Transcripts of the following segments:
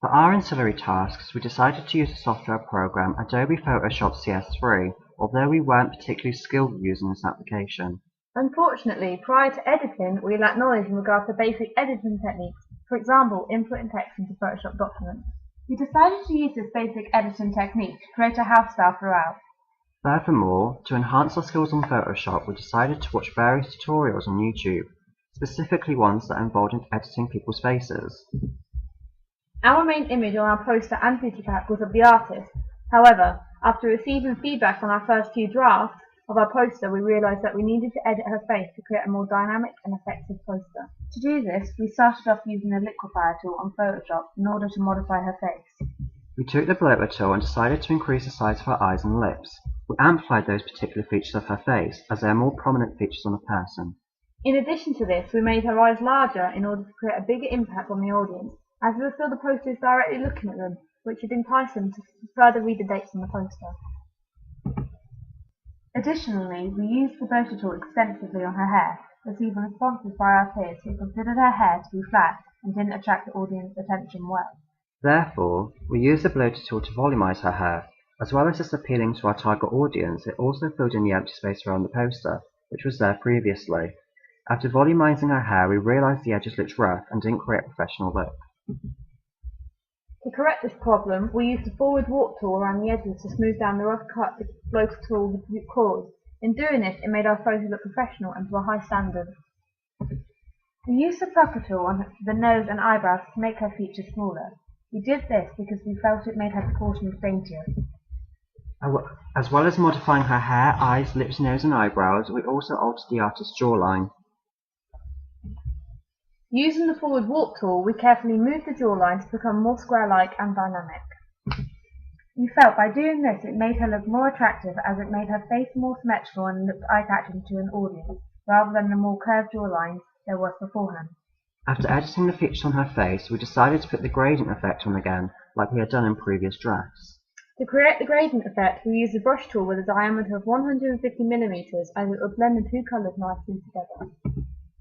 For our ancillary tasks, we decided to use the software program Adobe Photoshop CS3, although we weren't particularly skilled using this application. Unfortunately, prior to editing, we lacked knowledge in regards to basic editing techniques, for example, inputting text into Photoshop documents. We decided to use this basic editing technique to create a house style throughout. Furthermore, to enhance our skills on Photoshop, we decided to watch various tutorials on YouTube, specifically ones that involved editing people's faces. Our main image on our poster and feature pack was of the artist. However, after receiving feedback on our first few drafts of our poster, we realised that we needed to edit her face to create a more dynamic and effective poster. To do this, we started off using the liquefier tool on Photoshop in order to modify her face. We took the bloater tool and decided to increase the size of her eyes and lips. We amplified those particular features of her face, as they are more prominent features on a person. In addition to this, we made her eyes larger in order to create a bigger impact on the audience, as we would feel the posters directly looking at them, which would entice them to further read the dates on the poster. Additionally, we used the bloater tool extensively on her hair, receiving responses by our peers who considered her hair to be flat and didn't attract the audience attention well. Therefore, we used the bloater tool to volumize her hair. As well as this appealing to our target audience, it also filled in the empty space around the poster, which was there previously. After volumizing her hair, we realized the edges looked rough and didn't create a professional look. To correct this problem, we used the forward warp tool around the edges to smooth down the rough cut the bloater tool caused. In doing this, it made our photo look professional and to a high standard. We used the pucker tool on the nose and eyebrows to make her features smaller. We did this because we felt it made her proportions daintier. As well as modifying her hair, eyes, lips, nose and eyebrows, we also altered the artist's jawline. Using the forward warp tool, we carefully moved the jawline to become more square-like and dynamic. We felt by doing this it made her look more attractive, as it made her face more symmetrical and looked eye-catching to an audience, rather than the more curved jawline there was beforehand. After editing the features on her face, we decided to put the gradient effect on again, like we had done in previous drafts. To create the gradient effect, we used a brush tool with a diameter of 150mm, as it would blend the two colours nicely together.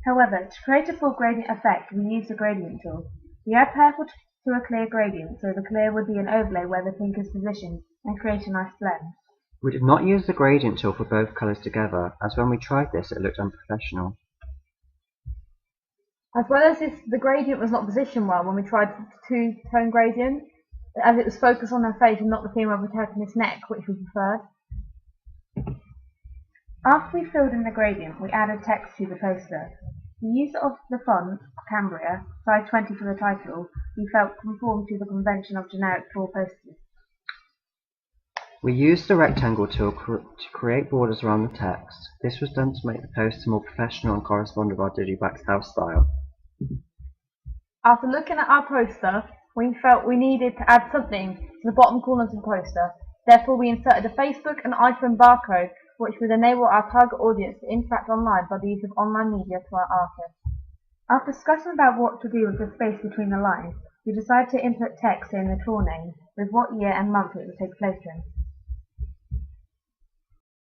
However, to create a full gradient effect, we used the gradient tool. We add purple to a clear gradient, so the clear would be an overlay where the pink is positioned, and create a nice blend. We did not use the gradient tool for both colours together, as when we tried this it looked unprofessional. As well as this, the gradient was not positioned well when we tried the two-tone gradient, as it was focused on her face and not the female protagonist's neck, which we preferred. After we filled in the gradient, we added text to the poster. The use of the font, Cambria, size 20 for the title, we felt conformed to the convention of generic floor posters. We used the rectangle tool to create borders around the text. This was done to make the poster more professional and correspond with our Digibax house style. After looking at our poster, we felt we needed to add something to the bottom corners of the poster. Therefore, we inserted a Facebook and iPhone barcode, which would enable our target audience to interact online by the use of online media to our artist. After discussing about what to do with the space between the lines, we decided to input text in the tour name with what year and month it would take place in.